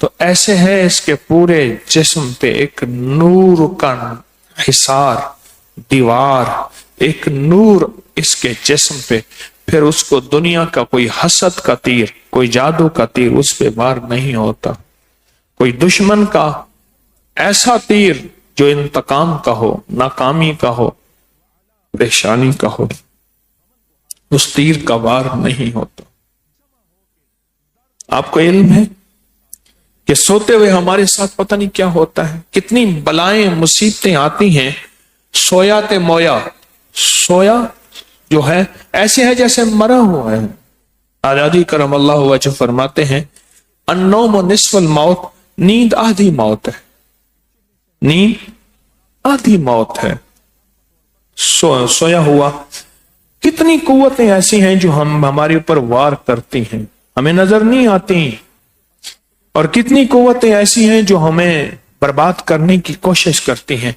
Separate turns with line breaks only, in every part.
تو ایسے ہے اس کے پورے جسم پہ ایک نور کا حصار، دیوار، ایک نور اس کے جسم پہ، پھر اس کو دنیا کا کوئی حسد کا تیر، کوئی جادو کا تیر اس پہ وار نہیں ہوتا، کوئی دشمن کا ایسا تیر جو انتقام کا ہو، ناکامی کا ہو، پریشانی کا ہو، اس تیر کا وار نہیں ہوتا۔ آپ کو علم ہے کہ سوتے ہوئے ہمارے ساتھ پتہ نہیں کیا ہوتا ہے، کتنی بلائیں مصیبتیں آتی ہیں۔ سویا تے مویا، سویا جو ہے ایسے ہے جیسے مرا ہوا ہے۔ آزادی کرم اللہ وجہ فرماتے ہیں النوم نصف الموت، نیند آدھی موت ہے، نیند آدھی موت ہے۔ سویا ہوا کتنی قوتیں ایسی ہیں جو ہمارے اوپر وار کرتی ہیں، ہمیں نظر نہیں آتی، اور کتنی قوتیں ایسی ہیں جو ہمیں برباد کرنے کی کوشش کرتی ہیں۔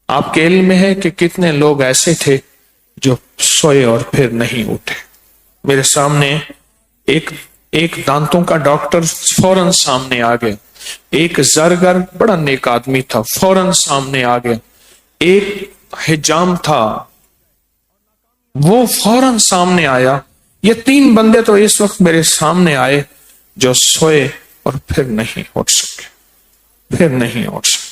آپ کے علم میں ہے کہ کتنے لوگ ایسے تھے جو سوئے اور پھر نہیں اٹھے۔ میرے سامنے ایک دانتوں کا ڈاکٹر فوراً سامنے آ گیا، ایک زرگر بڑا نیک آدمی تھا فوراً سامنے آ گیا، ایک حجام تھا وہ فوراً سامنے آیا۔ یہ 3 بندے تو اس وقت میرے سامنے آئے جو سوئے اور پھر نہیں اٹھ سکے، پھر نہیں اٹھ سکے۔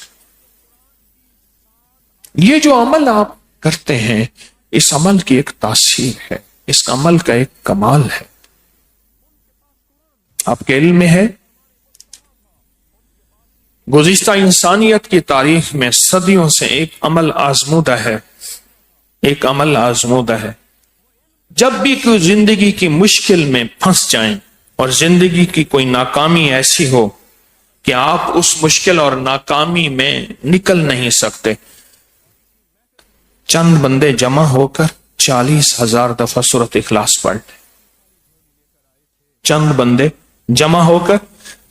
یہ جو عمل آپ کرتے ہیں، اس عمل کی ایک تاثیر ہے، اس عمل کا ایک کمال ہے۔ آپ کے علم میں ہے گزشتہ انسانیت کی تاریخ میں صدیوں سے ایک عمل آزمودہ ہے، ایک عمل آزمودہ ہے۔ جب بھی کوئی زندگی کی مشکل میں پھنس جائیں اور زندگی کی کوئی ناکامی ایسی ہو کہ آپ اس مشکل اور ناکامی میں نکل نہیں سکتے، چند بندے جمع ہو کر 40,000 دفعہ سورۃ اخلاص پڑھ لیں۔ چند بندے جمع ہو کر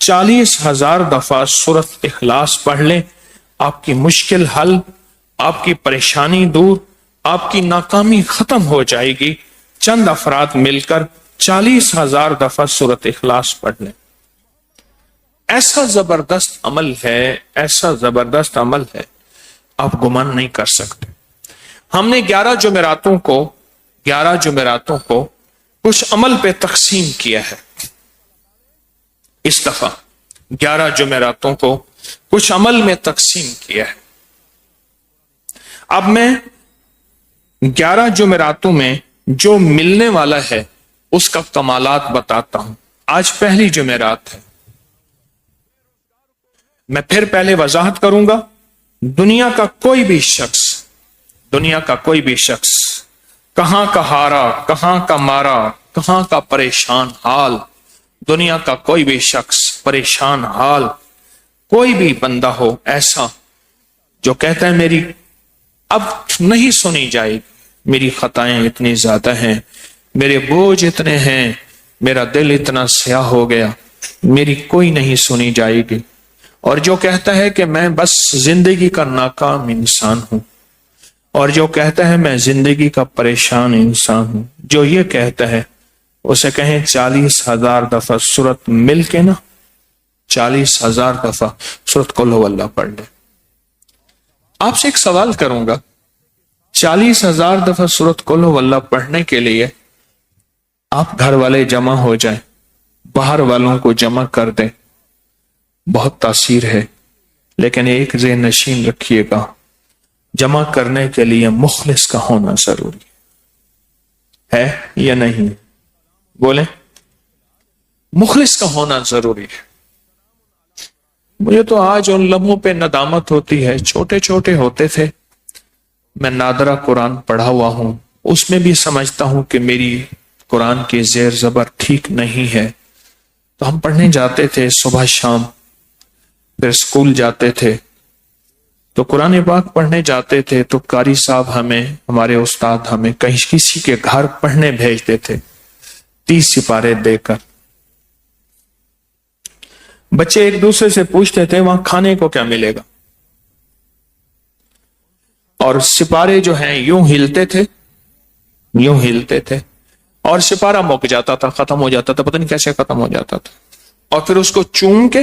40,000 دفعہ سورۃ اخلاص پڑھ لیں، آپ کی مشکل حل، آپ کی پریشانی دور، آپ کی ناکامی ختم ہو جائے گی۔ چند افراد مل کر 40,000 دفعہ سورۃ اخلاص پڑھ لیں۔ ایسا زبردست عمل ہے، ایسا زبردست عمل ہے، آپ گمان نہیں کر سکتے۔ ہم نے 11 جمعراتوں کو کچھ عمل پہ تقسیم کیا ہے۔ اس دفعہ 11 جمعراتوں کو کچھ عمل میں تقسیم کیا ہے۔ اب میں 11 جمعراتوں میں جو ملنے والا ہے اس کا کمالات بتاتا ہوں۔ آج پہلی جمعرات ہے، میں پھر پہلے وضاحت کروں گا۔ دنیا کا کوئی بھی شخص کہاں کا ہارا، کہاں کا مارا، کہاں کا پریشان حال، دنیا کا کوئی بھی شخص پریشان حال، کوئی بھی بندہ ہو ایسا جو کہتا ہے میری اب نہیں سنی جائے گی، میری خطائیں اتنی زیادہ ہیں، میرے بوجھ اتنے ہیں، میرا دل اتنا سیاہ ہو گیا، میری کوئی نہیں سنی جائے گی، اور جو کہتا ہے کہ میں بس زندگی کا ناکام انسان ہوں، اور جو کہتا ہے میں زندگی کا پریشان انسان ہوں، جو یہ کہتا ہے اسے کہیں 40,000 دفعہ سورت مل کے نا 40,000 دفعہ سورت قل ہو اللہ پڑھ لے۔ آپ سے ایک سوال کروں گا، 40,000 دفعہ سورت قل ہو اللہ پڑھنے کے لیے آپ گھر والے جمع ہو جائیں، باہر والوں کو جمع کر دیں، بہت تاثیر ہے، لیکن ایک ذہن نشین رکھیے گا، جمع کرنے کے لیے مخلص کا ہونا ضروری ہے یا نہیں؟ بولیں، مخلص کا ہونا ضروری ہے۔ مجھے تو آج ان لمحوں پہ ندامت ہوتی ہے، چھوٹے چھوٹے ہوتے تھے، میں نادرہ قرآن پڑھا ہوا ہوں، اس میں بھی سمجھتا ہوں کہ میری قرآن کی زیر زبر ٹھیک نہیں ہے، تو ہم پڑھنے جاتے تھے صبح شام، پھر سکول جاتے تھے تو قرآن پاک پڑھنے جاتے تھے تو قاری صاحب ہمارے استاد ہمیں کہیں کسی کے گھر پڑھنے بھیجتے تھے 30 سپارے دے کر۔ بچے ایک دوسرے سے پوچھتے تھے وہاں کھانے کو کیا ملے گا، اور سپارے جو ہیں یوں ہلتے تھے اور سپارہ مک جاتا تھا، ختم ہو جاتا تھا، پتہ نہیں کیسے ختم ہو جاتا تھا، اور پھر اس کو چوم کے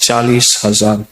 40,000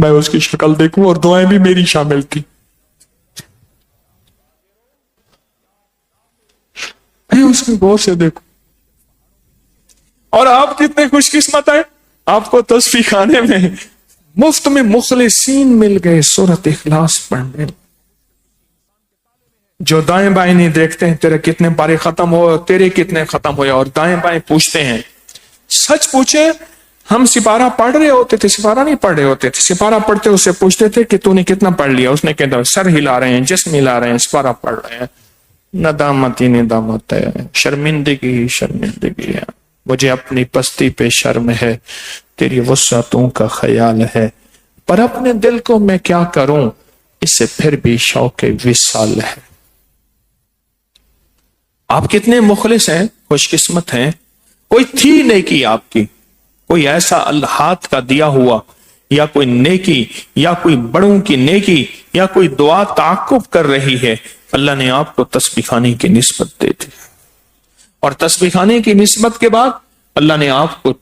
میں اس کی شکل دیکھوں اور دعائیں بھی میری شامل تھی. میں اس کو غور سے دیکھوں. اور آپ کتنے خوش قسمت ہیں, آپ کو تسبیح خانے میں مفت میں مخلصین مل گئے سورۃ اخلاص پڑھنے. جو دائیں بائیں نہیں دیکھتے ہیں تیرے کتنے پارے ختم ہو, تیرے کتنے ختم ہوئے, اور دائیں بائیں پوچھتے ہیں. سچ پوچھے, ہم سپارہ پڑھ رہے ہوتے تھے, سپارہ نہیں پڑھ رہے ہوتے تھے. سپارہ پڑھتے اس سے پوچھتے تھے کہ تو نے کتنا پڑھ لیا. اس نے کہا سر ہلا رہے ہیں, جسم ہلا رہے ہیں, سپارہ پڑھ رہے ہیں. ندامت ہی ندامت ہے, شرمندگی ہی شرمندگی ہے. مجھے اپنی پستی پہ شرم ہے, تیری وسعتوں کا خیال ہے, پر اپنے دل کو میں کیا کروں, اس سے پھر بھی شوق وصال ہے. آپ کتنے مخلص ہیں, خوش قسمت ہیں. کوئی تھی نیکی آپ کی, کوئی ایسا اللہ ہاتھ کا دیا ہوا, یا کوئی نیکی, یا کوئی بڑوں کی نیکی, یا کوئی دعا تعاقب کر رہی ہے, اللہ نے آپ کو تسبیح خانے کی نسبت دے دی. اور تسبیح خانے کی نسبت کے بعد اللہ نے آپ کو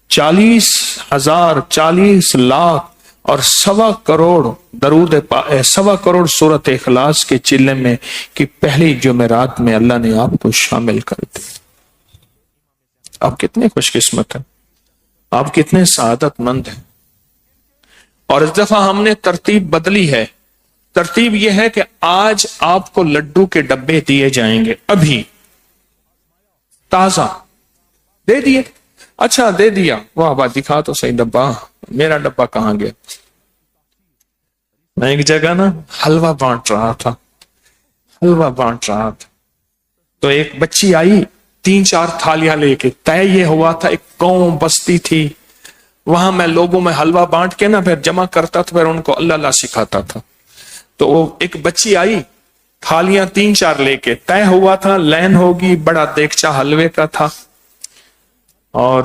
40,000 40 لاکھ اور 1.25 کروڑ درود 1.25 کروڑ سورۃ اخلاص کے چلے میں کی پہلی جمعرات میں اللہ نے آپ کو شامل کر دی. آپ کتنے خوش قسمت ہیں, آپ کتنے سعادت مند ہیں. اور اس دفعہ ہم نے ترتیب بدلی ہے. ترتیب یہ ہے کہ آج آپ کو لڈو کے ڈبے دیے جائیں گے, ابھی تازہ دے دیے. اچھا دے دیا, واہ واہ, دکھا تو صحیح ڈبہ, میرا ڈبہ کہاں گیا. میں ایک جگہ نا حلوہ بانٹ رہا تھا, تو ایک بچی آئی 3-4 تھالیاں لے کے. طے یہ ہوا تھا, ایک قوم بستی تھی وہاں, میں لوگوں میں حلوہ بانٹ کے نا پھر جمع کرتا تھا, پھر ان کو اللہ اللہ سکھاتا تھا. تو وہ ایک بچی آئی, تھالیاں 3-4 لے کے. طے ہوا تھا لین ہوگی, بڑا دیگچا حلوے کا تھا, اور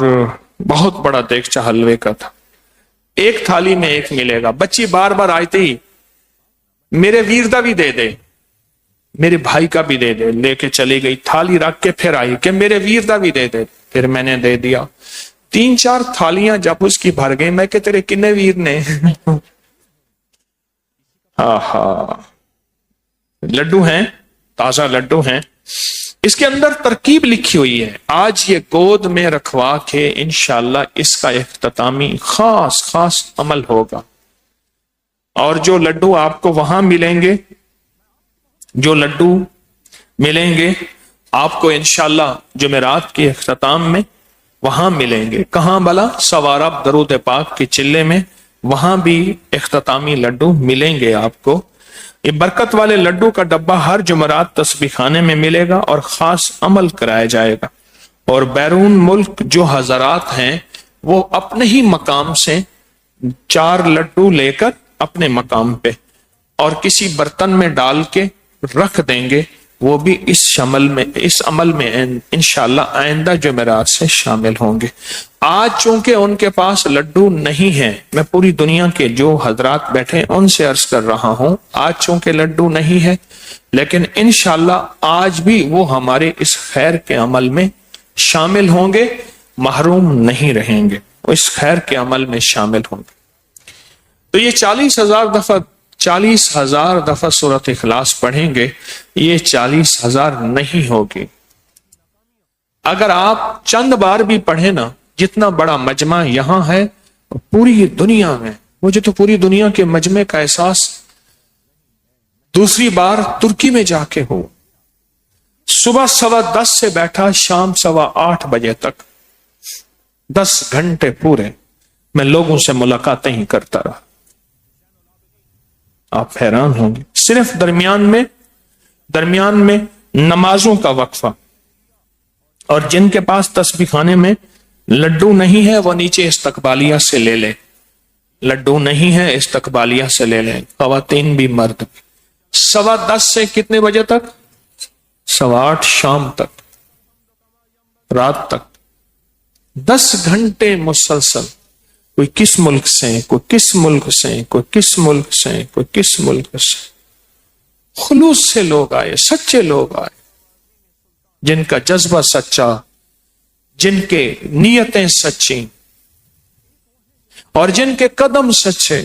بہت بڑا دیگچا حلوے کا تھا. ایک تھالی میں ایک ملے گا. بچی بار بار آئی تھی, میرے ویر دا بھی دے دے, میرے بھائی کا بھی دے دے. لے کے چلی گئی, تھالی رکھ کے پھر آئی کہ میرے ویر دا بھی دے دے. پھر میں نے دے دیا. 3-4 تھالیاں جب اس کی بھر گئی, میں کہ تیرے کنے ویر نے. لڈو ہیں, تازہ لڈو ہیں. اس کے اندر ترکیب لکھی ہوئی ہے. آج یہ گود میں رکھوا کے انشاءاللہ اس کا اختتامی خاص عمل ہوگا. اور جو لڈو آپ کو وہاں ملیں گے, جو لڈو ملیں گے آپ کو انشاءاللہ جمعرات کے اختتام میں وہاں ملیں گے. کہاں بلا؟ سوارا درود پاک کے چلے میں, وہاں بھی اختتامی لڈو ملیں گے آپ کو. یہ برکت والے لڈو کا ڈبہ ہر جمعرات تسبیح خانے میں ملے گا اور خاص عمل کرایا جائے گا. اور بیرون ملک جو حضرات ہیں وہ اپنے ہی مقام سے 4 لڈو لے کر اپنے مقام پہ اور کسی برتن میں ڈال کے رکھ دیں گے, وہ بھی اس عمل میں انشاءاللہ آئندہ جمعرات سے شامل ہوں گے. آج چونکہ ان کے پاس لڈو نہیں ہیں, میں پوری دنیا کے جو حضرات بیٹھے ان سے عرض کر رہا ہوں, آج چونکہ لڈو نہیں ہے, لیکن انشاءاللہ آج بھی وہ ہمارے اس خیر کے عمل میں شامل ہوں گے, محروم نہیں رہیں گے, وہ اس خیر کے عمل میں شامل ہوں گے. تو یہ 40,000 دفعہ سورۃ اخلاص پڑھیں گے, یہ 40,000 نہیں ہوگی. اگر آپ چند بار بھی پڑھیں نا, جتنا بڑا مجمع یہاں ہے پوری دنیا میں, مجھے تو پوری دنیا کے مجمع کا احساس دوسری بار ترکی میں جا کے ہو. صبح 10:15 سے بیٹھا, شام 8:15 بجے تک 10 گھنٹے پورے میں لوگوں سے ملاقاتیں ہی کرتا رہا. آپ حیران ہوں گے. صرف درمیان میں نمازوں کا وقفہ, اور جن کے پاس تسبیح خانے میں لڈو نہیں ہے وہ نیچے استقبالیہ سے لے لے. لڈو نہیں ہے استقبالیہ سے لے لیں, خواتین بھی مرد بھی. 10:15 سے کتنے بجے تک؟ 8:15 شام تک, رات تک, 10 گھنٹے مسلسل. کوئی کس ملک سے, کوئی کس ملک سے, کوئی کس ملک سے, کوئی کس ملک سے. خلوص سے لوگ آئے, سچے لوگ آئے, جن کا جذبہ سچا, جن کے نیتیں سچی, اور جن کے قدم سچے,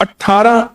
18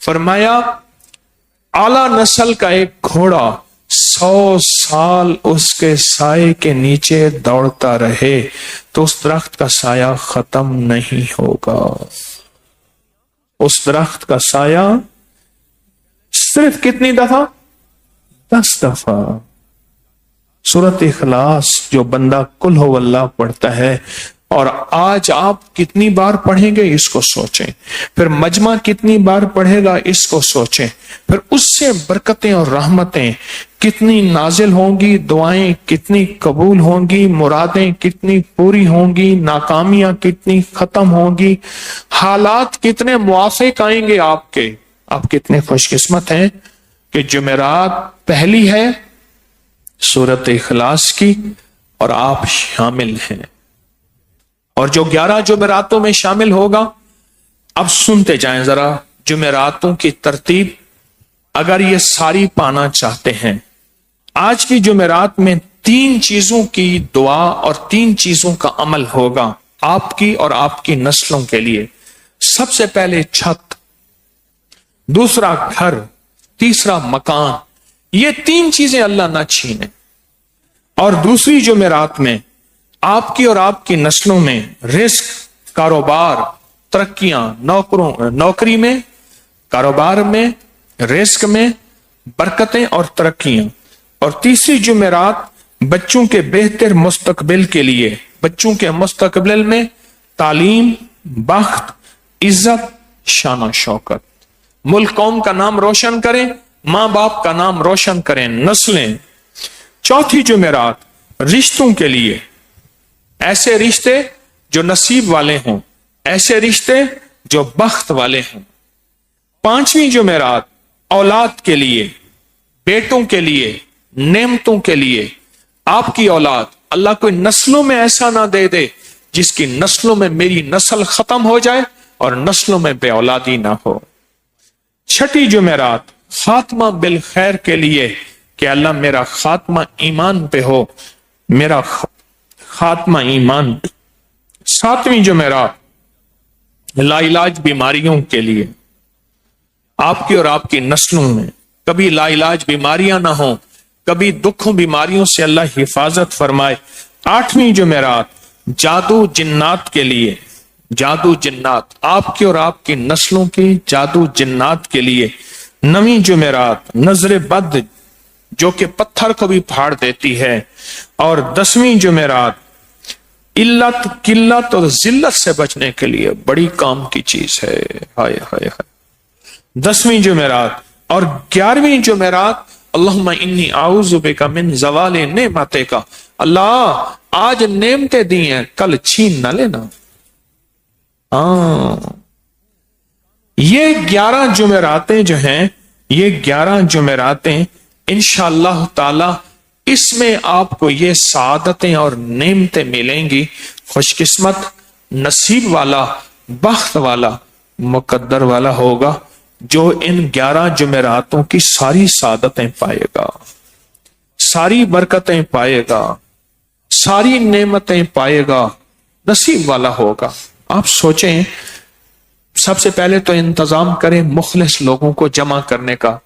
فرمایا اعلی نسل کا ایک گھوڑا 100 سال اس کے سائے کے نیچے دوڑتا رہے تو اس درخت کا سایہ ختم نہیں ہوگا. اس درخت کا سایہ صرف کتنی دفعہ؟ 10 دفعہ. سورۃ اخلاص جو بندہ قل ہو اللہ پڑھتا ہے، اور آج آپ کتنی بار پڑھیں گے اس کو سوچیں، پھر مجمع کتنی بار پڑھے گا اس کو سوچیں، پھر اس سے برکتیں اور رحمتیں کتنی نازل ہوں گی، دعائیں کتنی قبول ہوں گی، مرادیں کتنی پوری ہوں گی، ناکامیاں کتنی ختم ہوں گی، حالات کتنے موافق آئیں گے آپ کے. آپ کتنے خوش قسمت ہیں کہ جمعرات پہلی ہے سورۃ اخلاص کی اور آپ شامل ہیں. اور جو 11 جمعراتوں میں شامل ہوگا، اب سنتے جائیں ذرا جمعراتوں کی ترتیب. اگر یہ ساری پانا چاہتے ہیں، آج کی جمعرات میں 3 چیزوں کی دعا اور 3 چیزوں کا عمل ہوگا آپ کی اور آپ کی نسلوں کے لیے. سب سے پہلے چھت، دوسرا گھر، تیسرا مکان. یہ 3 چیزیں اللہ نہ چھینے. اور دوسری جمعرات میں آپ کی اور آپ کی نسلوں میں رزق، کاروبار، ترقیاں، نوکری میں، کاروبار میں، رزق میں برکتیں اور ترقیاں. اور تیسری جمعرات بچوں کے بہتر مستقبل کے لیے، بچوں کے مستقبل میں تعلیم، بخت، عزت، شان و شوکت. ملک قوم کا نام روشن کریں، ماں باپ کا نام روشن کریں، نسلیں. چوتھی جمعرات رشتوں کے لیے، ایسے رشتے جو نصیب والے ہوں، ایسے رشتے جو بخت والے ہوں. پانچویں جمعرات اولاد کے لیے، بیٹوں کے لیے، نعمتوں کے لیے. آپ کی اولاد اللہ کوئی نسلوں میں ایسا نہ دے دے جس کی نسلوں میں میری نسل ختم ہو جائے اور نسلوں میں بے اولادی نہ ہو. چھٹی جمعرات خاتمہ بالخیر کے لیے کہ اللہ میرا خاتمہ ایمان پہ ہو، میرا خاتمہ ایمان. ساتویں جمعرات لا علاج بیماریوں کے لیے، آپ کی اور آپ کی نسلوں میں کبھی لا علاج بیماریاں نہ ہوں، کبھی دکھوں بیماریوں سے اللہ حفاظت فرمائے. آٹھویں جمعرات جادو جنات کے لیے، جادو جنات آپ کی اور آپ کی نسلوں کی جادو جنات کے لیے. نویں جمعرات نظر بد جو کہ پتھر کو بھی پھاڑ دیتی ہے. اور 10ویں جمعرات علت، قلت اور ذلت سے بچنے کے لیے بڑی کام کی چیز ہے. ہائے ہائے ہائے. 10ویں جمعرات اور 11ویں جمعرات اللہم انی اعوذ بک من زوال نعمتک. اللہ آج نعمتیں دی ہیں، کل چھین نہ لینا. یہ 11 جمعراتیں جو ہیں، یہ 11 جمعراتیں انشاءاللہ تعالی اس میں آپ کو یہ سعادتیں اور نعمتیں ملیں گی. خوش قسمت، نصیب والا، بخت والا، مقدر والا ہوگا جو ان 11 جمعراتوں کی ساری سعادتیں پائے گا، ساری برکتیں پائے گا، ساری نعمتیں پائے گا، نصیب والا ہوگا. آپ سوچیں، سب سے پہلے تو انتظام کریں مخلص لوگوں کو جمع کرنے کا.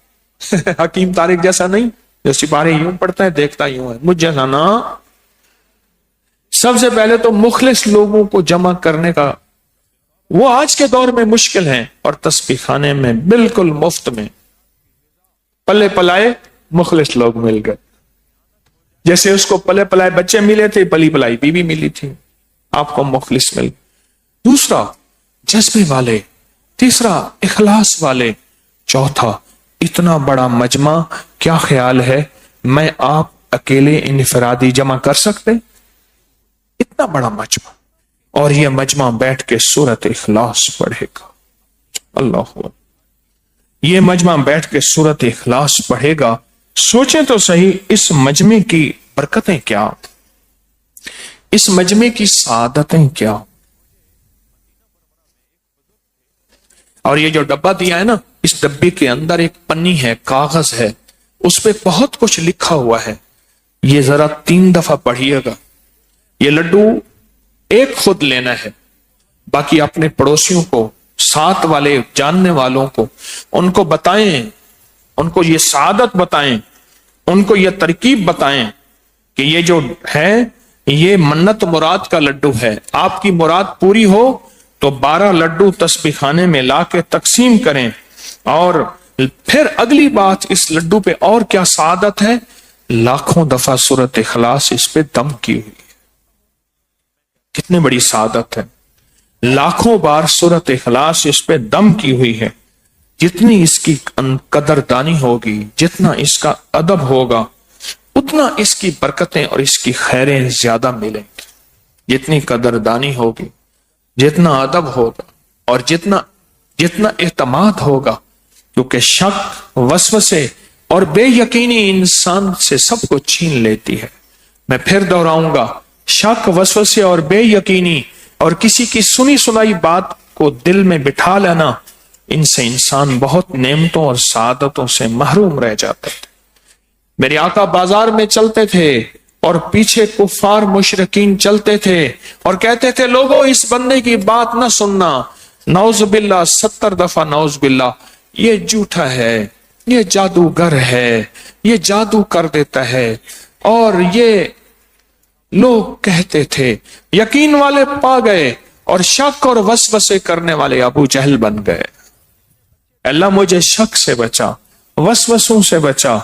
حکیم طارق جیسا نہیں جو سپارے یوں پڑھتا ہے دیکھتا یوں ہے، مجھ جیسا نا. سب سے پہلے تو مخلص لوگوں کو جمع کرنے کا، وہ آج کے دور میں مشکل ہیں. اور تسبیح خانے میں بالکل مفت میں پلے پلائے مخلص لوگ مل گئے. جیسے اس کو پلے پلائے بچے ملے تھے، پلی پلائی بیوی ملی تھی، آپ کو مخلص مل. دوسرا جذبے والے، تیسرا اخلاص والے، چوتھا اتنا بڑا مجمع. کیا خیال ہے میں آپ اکیلے انفرادی جمع کر سکتے؟ اتنا بڑا مجمع، اور یہ مجمع بیٹھ کے سورۃ اخلاص پڑھے گا. اللہ، یہ مجمع بیٹھ کے سورۃ اخلاص پڑھے گا. سوچیں تو صحیح اس مجمع کی برکتیں کیا، اس مجمع کی سعادتیں کیا. اور یہ جو ڈبہ دیا ہے نا، اس ڈبے کے اندر ایک پنی ہے، کاغذ ہے، اس پہ بہت کچھ لکھا ہوا ہے. یہ ذرا 3 دفعہ پڑھیے گا. یہ لڈو ایک خود لینا ہے، باقی اپنے پڑوسیوں کو ساتھ والے جاننے والوں کو ان کو بتائیں، ان کو یہ سعادت بتائیں، ان کو یہ ترکیب بتائیں کہ یہ جو ہے یہ منت مراد کا لڈو ہے، آپ کی مراد پوری ہو تو 12 لڈو تسبیح خانے میں لا کے تقسیم کریں، اور پھر اگلی بات اس لڈو پہ اور کیا سعادت ہے، لاکھوں دفعہ سورۃ اخلاص اس پہ دم کی ہوئی ہے۔ کتنی بڑی سعادت ہے، لاکھوں بار سورۃ اخلاص اس پہ دم کی ہوئی ہے۔ جتنی اس کی قدردانی ہوگی، جتنا اس کا ادب ہوگا، اتنا اس کی برکتیں اور اس کی خیریں زیادہ ملیں گی۔ جتنی قدردانی ہوگی، جتنا ادب ہوگا، اور جتنا اعتماد ہوگا، کیونکہ شک، وسوسے اور بے یقینی انسان سے سب کو چھین لیتی ہے۔ میں پھر دہراؤں گا، شک، وسوسے اور بے یقینی اور کسی کی سنی سنائی بات کو دل میں بٹھا لینا، ان سے انسان بہت نعمتوں اور سعادتوں سے محروم رہ جاتا ہے۔ میرے آقا بازار میں چلتے تھے اور پیچھے کفار مشرکین چلتے تھے اور کہتے تھے لوگوں اس بندے کی بات نہ سننا، نعوذ باللہ، 70 دفعہ نعوذ باللہ، یہ جھوٹا ہے، یہ جادوگر ہے، یہ جادو کر دیتا ہے، اور یہ لوگ کہتے تھے۔ یقین والے پا گئے اور شک اور وسوسے کرنے والے ابو جہل بن گئے۔ اللہ مجھے شک سے بچا، وسوسوں سے بچا،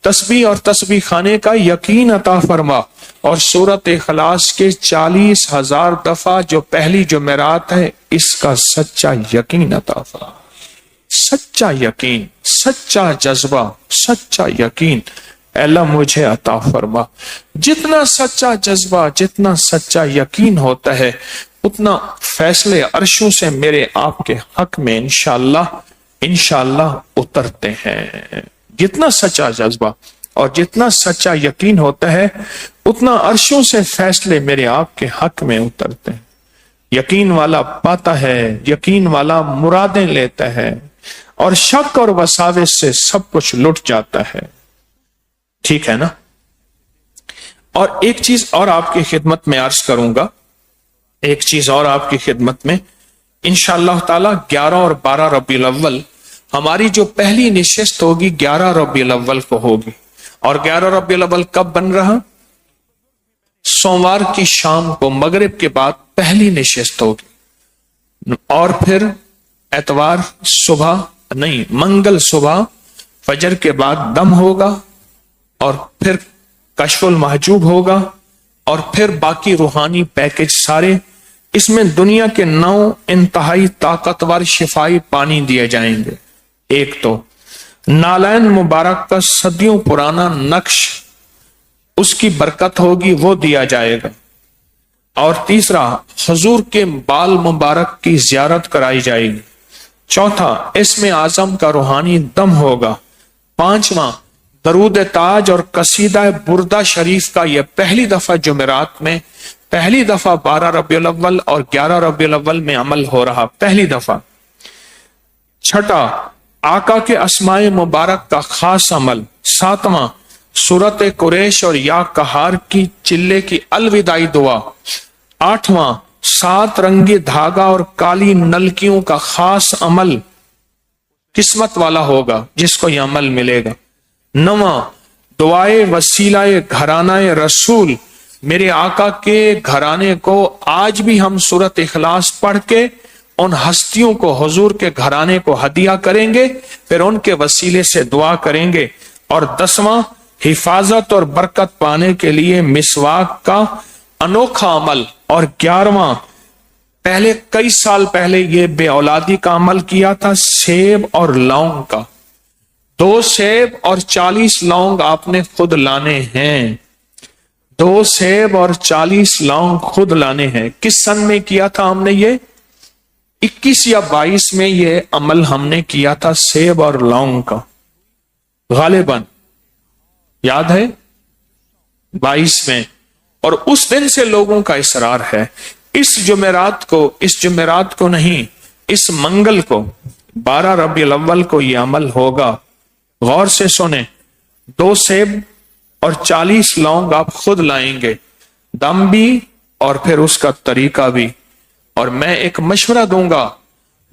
تسبیح اور تسبیح خانے کا یقین عطا فرما، اور سورۃ اخلاص کے 40,000 دفعہ جو پہلی جمعرات ہے اس کا سچا یقین عطا فرما، سچا یقین، سچا جذبہ، سچا یقین اے اللہ مجھے عطا فرما۔ جتنا سچا جذبہ، جتنا سچا یقین ہوتا ہے، اتنا فیصلے عرشوں سے میرے آپ کے حق میں انشاءاللہ اترتے ہیں۔ جتنا سچا جذبہ اور جتنا سچا یقین ہوتا ہے، اتنا عرشوں سے فیصلے میرے آپ کے حق میں اترتے ہیں۔ یقین والا پاتا ہے، یقین والا مرادیں لیتا ہے، اور شک اور وساوس سے سب کچھ لٹ جاتا ہے۔ ٹھیک ہے نا؟ اور ایک چیز اور آپ کی خدمت میں عرض کروں گا، ایک چیز اور آپ کی خدمت میں، انشاءاللہ تعالی 11 اور 12 ربیع الاول ہماری جو پہلی نشست ہوگی 11 ربیع الاول کو ہوگی، اور 11 ربیع الاول کب بن رہا؟ سوموار کی شام کو مغرب کے بعد پہلی نشست ہوگی، اور پھر اتوار صبح نہیں، منگل صبح فجر کے بعد دم ہوگا، اور پھر کشف المحجوب ہوگا، اور پھر باقی روحانی پیکج سارے۔ اس میں دنیا کے 9 انتہائی طاقتور شفائی پانی دیے جائیں گے۔ ایک تو نالین مبارک کا صدیوں پرانا نقش، اس کی برکت ہوگی، وہ دیا جائے گا، اور تیسرا حضور کے بال مبارک کی زیارت کرائی جائے گی، چوتھا اسم اعظم کا روحانی دم ہوگا، پانچواں درود تاج اور قصیدہ بردہ شریف کا یہ پہلی دفعہ جمعرات میں، پہلی دفعہ 12 ربیع الاول اور 11 ربیع الاول میں عمل ہو رہا، پہلی دفعہ۔ چھٹا آقا کے اسماء مبارک کا خاص عمل، ساتواں سورت قریش اور یا قہار کی چلے کی الوداعی دعا، آٹھواں 7 رنگی دھاگا اور کالی نلکیوں کا خاص عمل، قسمت والا ہوگا جس کو یہ عمل ملے گا، نواں دعائے وسیلہ گھرانہ رسول، میرے آقا کے گھرانے کو آج بھی ہم سورۃ اخلاص پڑھ کے ان ہستیوں کو، حضور کے گھرانے کو ہدیہ کریں گے، پھر ان کے وسیلے سے دعا کریں گے، اور 10واں حفاظت اور برکت پانے کے لیے مسواک کا انوکھا عمل، اور 11واں پہلے کئی سال پہلے یہ بے اولادی کا عمل کیا تھا، سیب اور لونگ کا، 2 سیب اور 40 لونگ آپ نے خود لانے ہیں، 2 سیب اور 40 لونگ خود لانے ہیں۔ کس سن میں کیا تھا ہم نے یہ؟ 21 یا 22 میں یہ عمل ہم نے کیا تھا سیب اور لونگ کا، غالباً یاد ہے 22 میں، اور اس دن سے لوگوں کا اصرار ہے۔ اس جمعرات کو نہیں، اس منگل کو 12 ربیع الاول کو یہ عمل ہوگا۔ غور سے سنیں، 2 سیب اور 40 لونگ آپ خود لائیں گے، دم بھی اور پھر اس کا طریقہ بھی، اور میں ایک مشورہ دوں گا،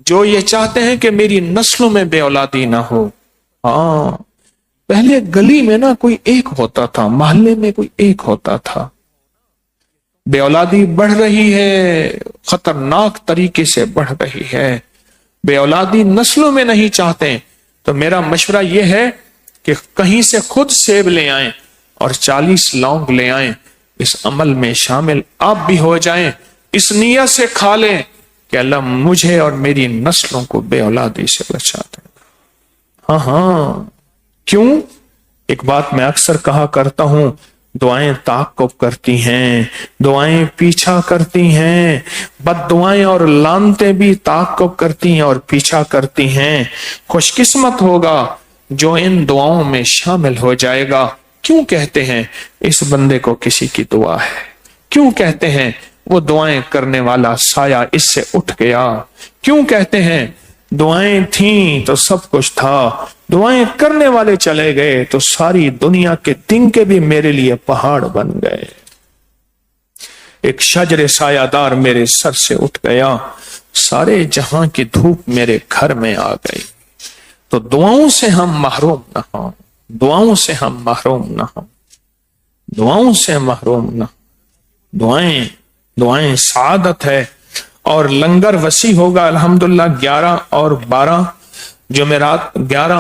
جو یہ چاہتے ہیں کہ میری نسلوں میں بے اولادی نہ ہو. ہاں پہلے گلی میں نا کوئی ایک ہوتا تھا, محلے میں کوئی ایک ہوتا تھا. بے اولادی بڑھ رہی ہے, خطرناک طریقے سے بڑھ رہی ہے. بے اولادی نسلوں میں نہیں چاہتے, تو میرا مشورہ یہ ہے کہ کہیں سے خود سیب لے آئیں اور 40 لونگ لے آئیں, اس عمل میں شامل آپ بھی ہو جائیں, اس نیت سے کھا لیں کہ اللہ مجھے اور میری نسلوں کو بے اولادی سے بچا دے. ہاں کیوں؟ ایک بات میں اکثر کہا کرتا ہوں, دعائیں تعاقب کرتی ہیں, دعائیں پیچھا کرتی ہیں, بد دعائیں اور لعنتیں بھی تعاقب کرتی ہیں اور پیچھا کرتی ہیں. خوش قسمت ہوگا جو ان دعاؤں میں شامل ہو جائے گا. کیوں کہتے ہیں اس بندے کو کسی کی دعا ہے؟ کیوں کہتے ہیں وہ دعائیں کرنے والا سایہ اس سے اٹھ گیا؟ کیوں کہتے ہیں دعائیں تھیں تو سب کچھ تھا, دعائیں کرنے والے چلے گئے تو ساری دنیا کے تنکے بھی میرے لیے پہاڑ بن گئے. ایک شجر سایہ دار میرے سر سے اٹھ گیا, سارے جہاں کی دھوپ میرے گھر میں آ گئی. تو دعاؤں سے ہم محروم نہ ہوں, دعاؤں سے ہم محروم نہ ہوں, دعاؤں سے محروم نہ ہوں. دعائیں سعادت ہے. اور لنگر وسیع ہوگا الحمدللہ. 11 اور 12 جمعرات, 11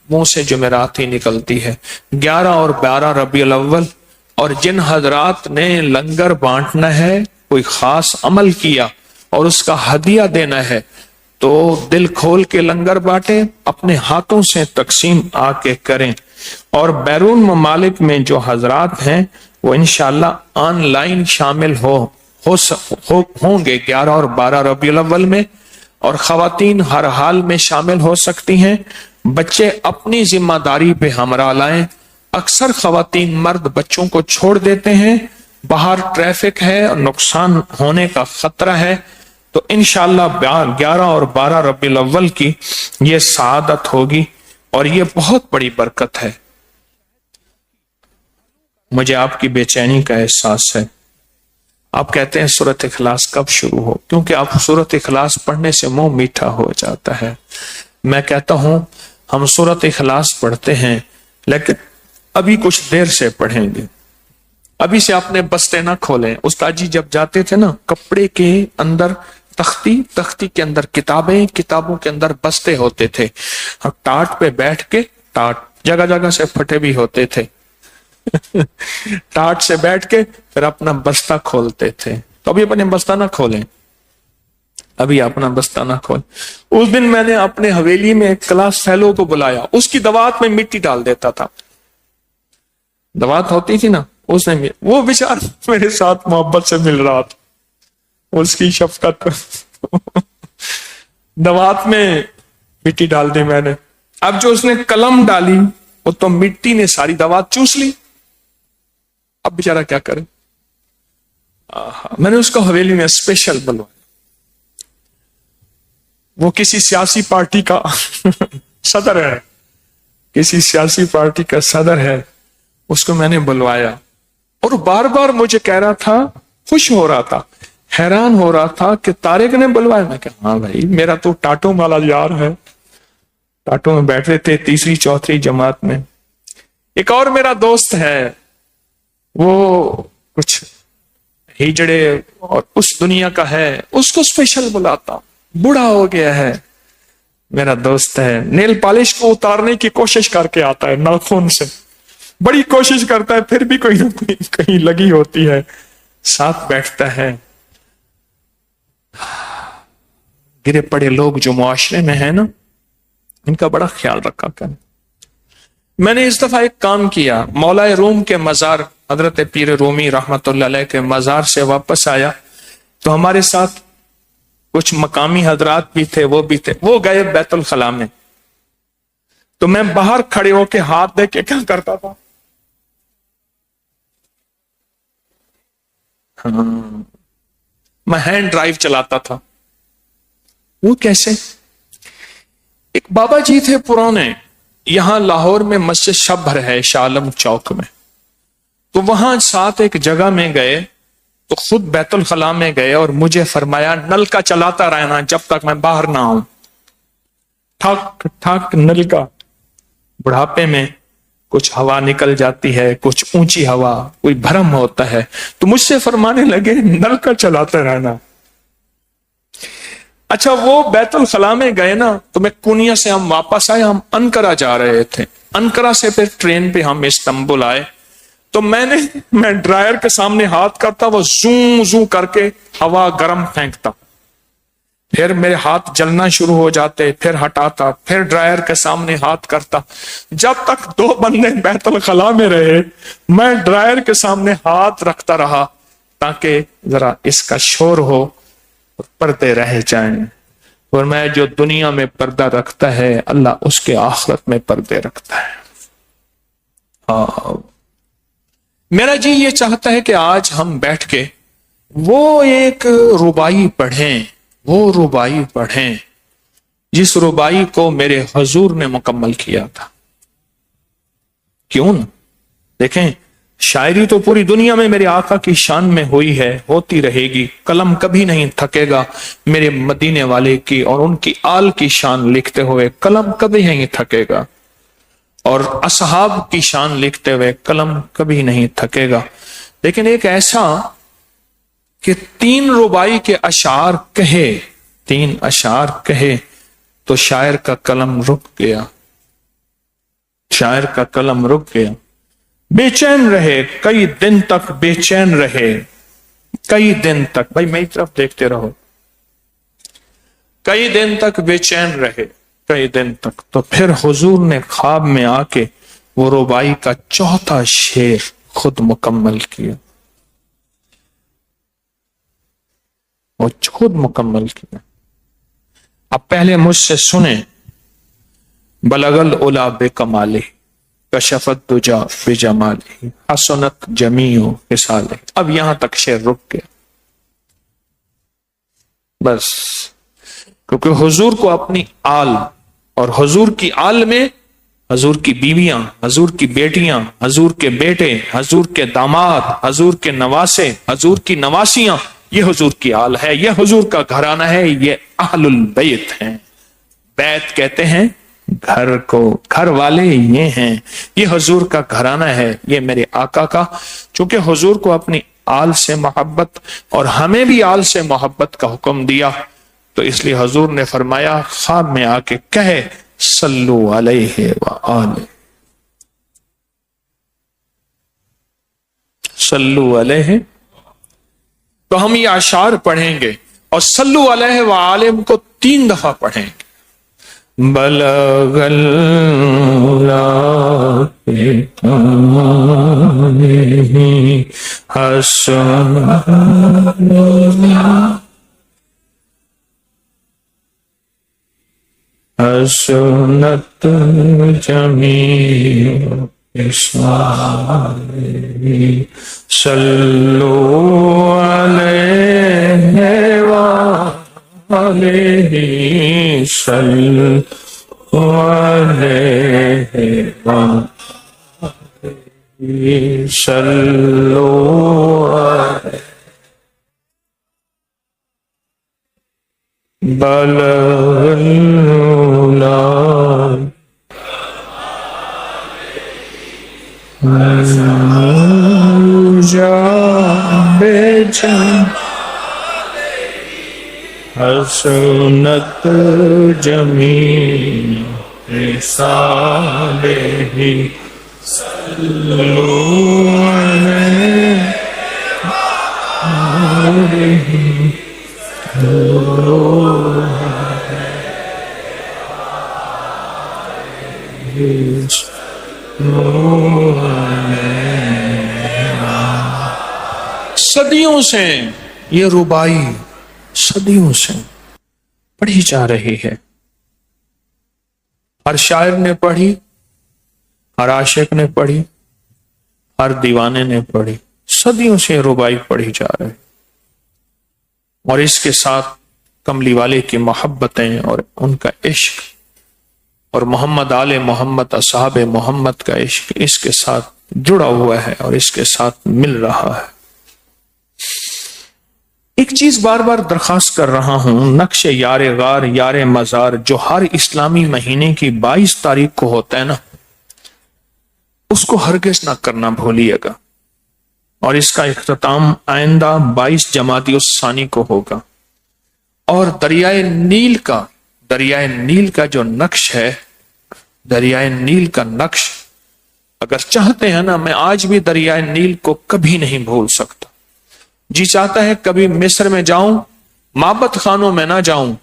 منہ سے جمعرات ہی نکلتی ہے, 11 اور 12 ربیع الاول. اور جن حضرات نے لنگر بانٹنا ہے, کوئی خاص عمل کیا اور اس کا ہدیہ دینا ہے, تو دل کھول کے لنگر بانٹیں, اپنے ہاتھوں سے تقسیم آ کے کریں. اور بیرون ممالک میں جو حضرات ہیں وہ انشاءاللہ آن لائن شامل ہوں گے 11 اور 12 ربیع الاول میں. اور خواتین ہر حال میں شامل ہو سکتی ہیں. بچے اپنی ذمہ داری پہ ہمراہ لائیں. اکثر خواتین مرد بچوں کو چھوڑ دیتے ہیں, باہر ٹریفک ہے اور نقصان ہونے کا خطرہ ہے. تو انشاءاللہ 11 اور 12 ربیع الاول کی یہ سعادت ہوگی اور یہ بہت بڑی برکت ہے. مجھے آپ کی بے چینی کا احساس ہے. آپ کہتے ہیں سورۃ اخلاص کب شروع ہو؟ کیونکہ آپ سورۃ اخلاص پڑھنے سے منہ میٹھا ہو جاتا ہے. میں کہتا ہوں ہم سورۃ اخلاص پڑھتے ہیں لیکن ابھی کچھ دیر سے پڑھیں گے. ابھی سے آپ نے بستے نہ کھولیں. استاد جی جب جاتے تھے نا, کپڑے کے اندر تختی کے اندر کتابیں, کتابوں کے اندر بستے ہوتے تھے. ٹاٹ پہ بیٹھ کے, ٹاٹ جگہ جگہ سے پھٹے بھی ہوتے تھے, ٹاٹ سے بیٹھ کے پھر اپنا بستہ کھولتے تھے. تو ابھی اپنے بستہ نہ کھولیں, ابھی اپنا بستہ نہ کھول. اس دن میں نے اپنے حویلی میں ایک کلاس فیلو کو بلایا, اس کی دوات میں مٹی ڈال دیتا تھا. دوات ہوتی تھی نا, اس نے وہ بیچارہ میرے ساتھ محبت سے مل رہا تھا, اس کی شفقت دوات میں مٹی ڈال دی میں نے. اب جو اس نے قلم ڈالی وہ تو مٹی نے ساری دوات چوس لی. اب بیچارہ کیا کرے. میں نے اس کو حویلی میں اسپیشل بلوایا. وہ کسی سیاسی پارٹی کا صدر ہے, کسی سیاسی پارٹی کا صدر ہے, اس کو میں نے بلوایا اور بار بار مجھے کہہ رہا تھا, خوش ہو رہا تھا, حیران ہو رہا تھا کہ طارق نے بلوایا. میں کہا ہاں بھائی, میرا تو ٹاٹوں والا یار ہے, ٹاٹوں میں بیٹھتے تھے 3ری 4تھی جماعت میں. ایک اور میرا دوست ہے, وہ کچھ ہجڑے اور اس دنیا کا ہے, اس کو اسپیشل بلاتا. بوڑھا ہو گیا ہے, میرا دوست ہے, نیل پالش کو اتارنے کی کوشش کر کے آتا ہے ناخن سے, بڑی کوشش کرتا ہے, پھر بھی کوئی نہ کوئی کہیں لگی ہوتی ہے, ساتھ بیٹھتا ہے. گرے پڑے لوگ جو معاشرے میں ہیں نا, ان کا بڑا خیال رکھا کریں. میں نے اس دفعہ ایک کام کیا, مولا روم کے مزار حضرت پیر رومی رحمت اللہ علیہ کے مزار سے واپس آیا تو ہمارے ساتھ کچھ مقامی حضرات بھی تھے, وہ بھی تھے. وہ گئے بیت الخلاء میں, تو میں باہر کھڑے ہو کے ہاتھ دے کے کیا کرتا تھا, میں ہینڈ ڈرائیو چلاتا تھا. وہ کیسے؟ ایک بابا جی تھے پرانے, یہاں لاہور میں مسجد شب بھر ہے شاہ عالم چوک میں, تو وہاں ساتھ ایک جگہ میں گئے تو خود بیت الخلا میں گئے اور مجھے فرمایا نل کا چلاتا رہنا جب تک میں باہر نہ آؤں. ٹھک ٹھک نل کا. بڑھاپے میں کچھ ہوا نکل جاتی ہے، کچھ اونچی ہوا، کوئی بھرم ہوتا ہے، تو مجھ سے فرمانے لگے نل کا چلاتے رہنا. اچھا وہ بیت الخلا میں گئے نا، تو میں کونیا سے ہم واپس آئے، ہم انقرہ جا رہے تھے. انقرہ سے پھر ٹرین پہ ہم استنبول آئے، تو میں ڈرائر کے سامنے ہاتھ کرتا، وہ زوں زوں کر کے ہوا گرم پھینکتا، پھر میرے ہاتھ جلنا شروع ہو جاتے، پھر ہٹاتا، پھر ڈرائر کے سامنے ہاتھ کرتا. جب تک 2 بندے بیت الخلا میں رہے، میں ڈرائر کے سامنے ہاتھ رکھتا رہا تاکہ ذرا اس کا شور ہو، پردے رہ جائیں. اور میں جو دنیا میں پردہ رکھتا ہے اللہ اس کے آخرت میں پردے رکھتا ہے. میرا جی یہ چاہتا ہے کہ آج ہم بیٹھ کے وہ ایک ربائی پڑھیں جس ربائی کو میرے حضور نے مکمل کیا تھا. کیوں نہ دیکھیں، شاعری تو پوری دنیا میں میرے آقا کی شان میں ہوئی ہے، ہوتی رہے گی، قلم کبھی نہیں تھکے گا. میرے مدینے والے کی اور ان کی آل کی شان لکھتے ہوئے قلم کبھی نہیں تھکے گا، اور اصحاب کی شان لکھتے ہوئے قلم کبھی نہیں تھکے گا. لیکن ایک ایسا کہ 3 ربائی کے اشعار کہے تو شاعر کا قلم رک گیا. بے چین رہے کئی دن تک، کئی دن تک، بھائی میری طرف دیکھتے رہو، کئی دن تک بے چین رہے، کئی دن تک. تو پھر حضور نے خواب میں آ کے وہ ربائی کا 4تھا شعر خود مکمل کیا، اب پہلے مجھ سے سنیں. بلغ العلا بکمالہ کشف الدجی بجمالہ حسنت جمیع خصالہ. اب یہاں تک شعر رک گیا بس، کیونکہ حضور کو اپنی آل، اور حضور کی آل میں حضور کی بیویاں، حضور کی بیٹیاں، حضور کے بیٹے، حضور کے داماد، حضور کے نواسے، حضور کی نواسیاں، یہ حضور کی آل ہے، یہ حضور کا گھرانہ ہے، یہ اہل البیت ہیں. بیت کہتے ہیں گھر کو، گھر والے یہ ہیں، یہ حضور کا گھرانہ ہے، یہ میرے آقا کا. چونکہ حضور کو اپنی آل سے محبت اور ہمیں بھی آل سے محبت کا حکم دیا، تو اس لیے حضور نے فرمایا خواب میں آ کے کہے صلو علیہ وآلہ، صلو علیہ. تو ہم یہ اشعار پڑھیں گے اور صلو علیہ وآلہ کو 3 دفعہ پڑھیں گے. بلغ العلا حسنت جمیع خصالہ صلو علیہ وآلہ صلو علیہ وآلہ صلو علیہ. بلغ العلا حسنت جمیع خصالہ صلو علیہ صدیوں سے یہ ربائی صدیوں سے پڑھی جا رہی ہے. ہر شاعر نے پڑھی، ہر عاشق نے پڑھی، ہر دیوانے نے پڑھی. صدیوں سے ربائی پڑھی جا رہی، اور اس کے ساتھ کملی والے کی محبتیں اور ان کا عشق، اور محمد آل محمد، اصحاب محمد کا عشق اس کے ساتھ جڑا ہوا ہے اور اس کے ساتھ مل رہا ہے. ایک چیز بار بار درخواست کر رہا ہوں، نقش یار غار یار مزار جو ہر اسلامی مہینے کی 22 تاریخ کو ہوتا ہے نا، اس کو ہرگز نہ کرنا بھولیے گا، اور اس کا اختتام آئندہ 22 جمادی الثانی کو ہوگا۔ اور دریائے نیل کا جو نقش ہے، دریائے نیل کا نقش اگر چاہتے ہیں نا، میں آج بھی دریائے نیل کو کبھی نہیں بھول سکتا۔ جی چاہتا ہے کبھی مصر میں جاؤں، معبد خانوں میں نہ جاؤں،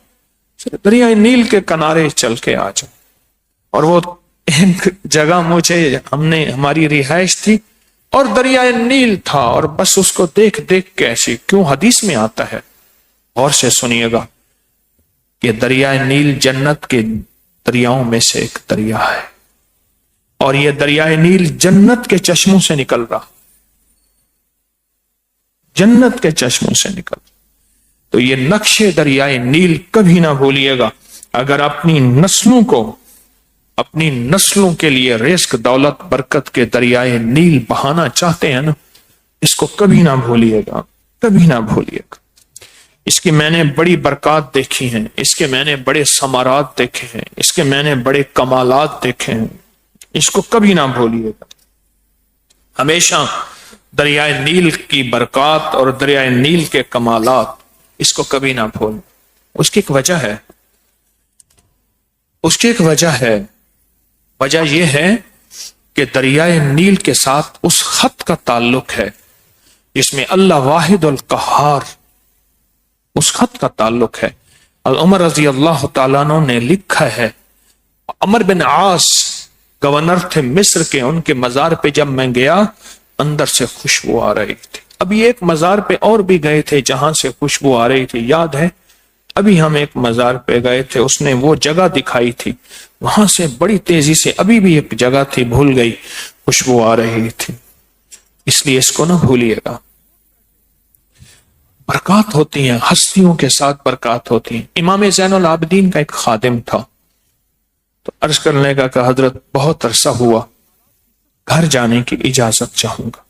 دریائے نیل کے کنارے چل کے آ جاؤں۔ اور وہ ایک جگہ ہماری رہائش تھی اور دریائے نیل تھا، اور بس اس کو دیکھ کے ایسی، کیوں حدیث میں آتا ہے، غور سے سنیے گا، کہ دریائے نیل جنت کے دریاؤں میں سے ایک دریا ہے، اور یہ دریائے نیل جنت کے چشموں سے نکل رہا، جنت کے چشموں سے نکل۔ تو یہ نقش دریائے نیل کبھی نہ بھولیے گا۔ اگر اپنی نسلوں کے لیے رزق دولت برکت کے دریائے نیل بہانا چاہتے ہیں نا، اس کو کبھی نہ بھولیے گا، کبھی نہ بھولیے گا۔ اس کی میں نے بڑی برکات دیکھی ہیں، اس کے میں نے بڑے ثمرات دیکھے ہیں، اس کے میں نے بڑے کمالات دیکھے ہیں، اس کو کبھی نہ بھولیے گا۔ ہمیشہ دریائے نیل کی برکات اور دریائے نیل کے کمالات، اس کو کبھی نہ بھول۔ اس کی ایک وجہ ہے، وجہ یہ ہے کہ دریائے نیل کے ساتھ اس خط کا تعلق ہے جس میں اللہ واحد القہار، اس خط کا تعلق ہے۔ عمر رضی اللہ تعالیٰ عنہ نے لکھا ہے، عمر بن عاص گورنر تھے مصر کے، ان کے مزار پہ جب میں گیا اندر سے خوشبو آ رہی تھی۔ ابھی ایک مزار پہ اور بھی گئے تھے جہاں سے خوشبو آ رہی تھی، یاد ہے؟ ابھی ہم ایک مزار پہ گئے تھے، اس نے وہ جگہ دکھائی تھی، وہاں سے بڑی تیزی سے ابھی بھی ایک جگہ تھی، بھول گئی، خوشبو آ رہی تھی۔ اس لیے اس کو نہ بھولیے گا۔ برکات ہوتی ہیں، ہستیوں کے ساتھ برکات ہوتی ہیں۔ امام زین العابدین کا ایک خادم تھا، تو عرض کرنے کا کہ حضرت بہت عرصہ ہوا، گھر جانے کی اجازت چاہوں گا،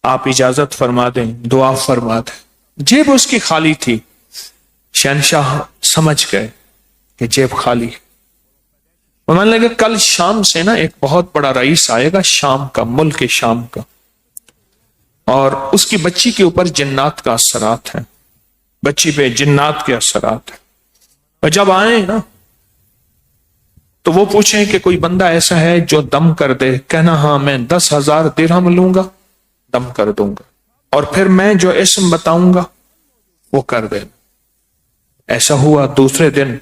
آپ اجازت فرما دیں، دعا فرما دیں۔ جیب اس کی خالی تھی، شہنشاہ سمجھ گئے کہ جیب خالی ہے۔ وہ مان لگے کل شام سے نا ایک بہت بڑا رئیس آئے گا شام کا، ملک شام کا، اور اس کی بچی کے اوپر جنات کا اثرات ہیں، بچی پہ جنات کے اثرات ہیں۔ اور جب آئیں نا تو وہ پوچھیں کہ کوئی بندہ ایسا ہے جو دم کر دے، کہنا ہاں میں 10,000 درہم لوں گا، دم کر دوں گا، اور پھر میں جو اسم بتاؤں گا وہ کر دے۔ ایسا ہوا، دوسرے دن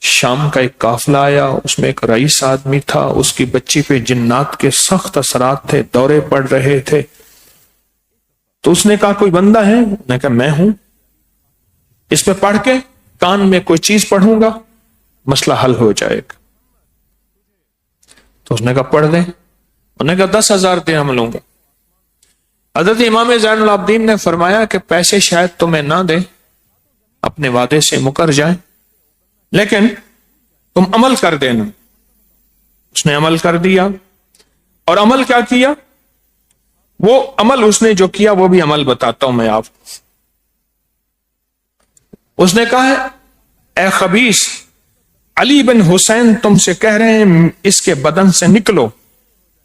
شام کا ایک قافلہ آیا، اس میں ایک رئیس آدمی تھا، اس کی بچی پہ جنات کے سخت اثرات تھے، دورے پڑ رہے تھے۔ تو اس نے کہا کوئی بندہ ہے؟ میں کہا میں ہوں، اس پہ پڑھ کے کان میں کوئی چیز پڑھوں گا مسئلہ حل ہو جائے گا۔ تو اس نے کہا پڑھ دیں، انہوں نے کہا 10,000 درہم لوں گا۔ حضرت امام زین العابدین نے فرمایا کہ پیسے شاید تمہیں نہ دیں، اپنے وعدے سے مکر جائیں، لیکن تم عمل کر دینا۔ اس نے عمل کر دیا، اور عمل کیا کیا؟ وہ عمل اس نے جو کیا وہ بھی عمل بتاتا ہوں میں آپ کو۔ اس نے کہا اے خبیث، علی بن حسین تم سے کہہ رہے ہیں اس کے بدن سے نکلو